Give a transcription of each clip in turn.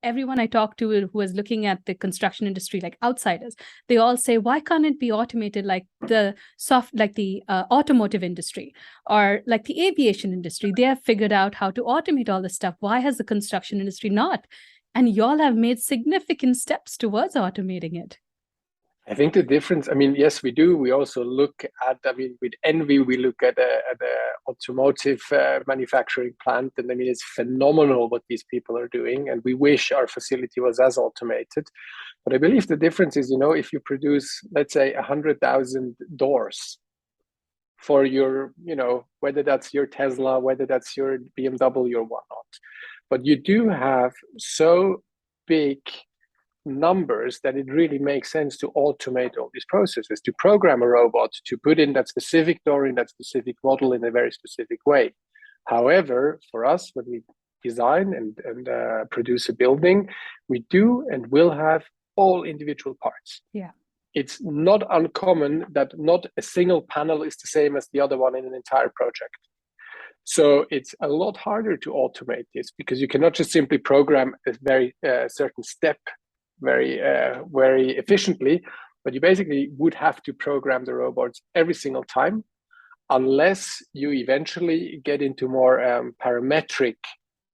everyone I talk to who is looking at the construction industry, like outsiders, they all say, why can't it be automated like the automotive industry or like the aviation industry? They have figured out how to automate all this stuff. Why has the construction industry not? And y'all have made significant steps towards automating it. I think the difference, I mean, yes, we do. We also look at, I mean, with envy, we look at the automotive manufacturing plant. And I mean, it's phenomenal what these people are doing. And we wish our facility was as automated. But I believe the difference is, if you produce, let's say, 100,000 doors for your, whether that's your Tesla, whether that's your BMW or whatnot, but you do have so big numbers that it really makes sense to automate all these processes, to program a robot to put in that specific door in that specific model in a very specific way. However, for us, when we design and produce a building, we do and will have all individual parts. Yeah. It's not uncommon that not a single panel is the same as the other one in an entire project. So it's a lot harder to automate this because you cannot just simply program a very certain step very efficiently, but you basically would have to program the robots every single time, unless you eventually get into more parametric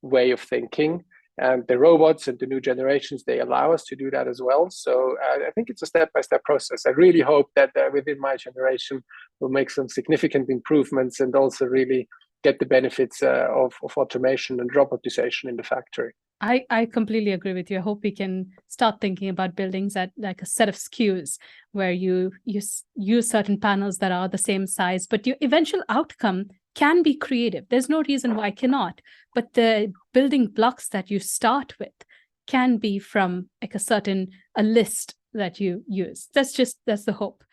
way of thinking. And the robots and the new generations, they allow us to do that as well. So I think it's a step-by-step process. I really hope that within my generation, we'll make some significant improvements and also really get the benefits of automation and robotization in the factory. I completely agree with you. I hope we can start thinking about buildings at like a set of SKUs where you use certain panels that are the same size, but your eventual outcome can be creative. There's no reason why it cannot, but the building blocks that you start with can be from like a list that you use. That's the hope.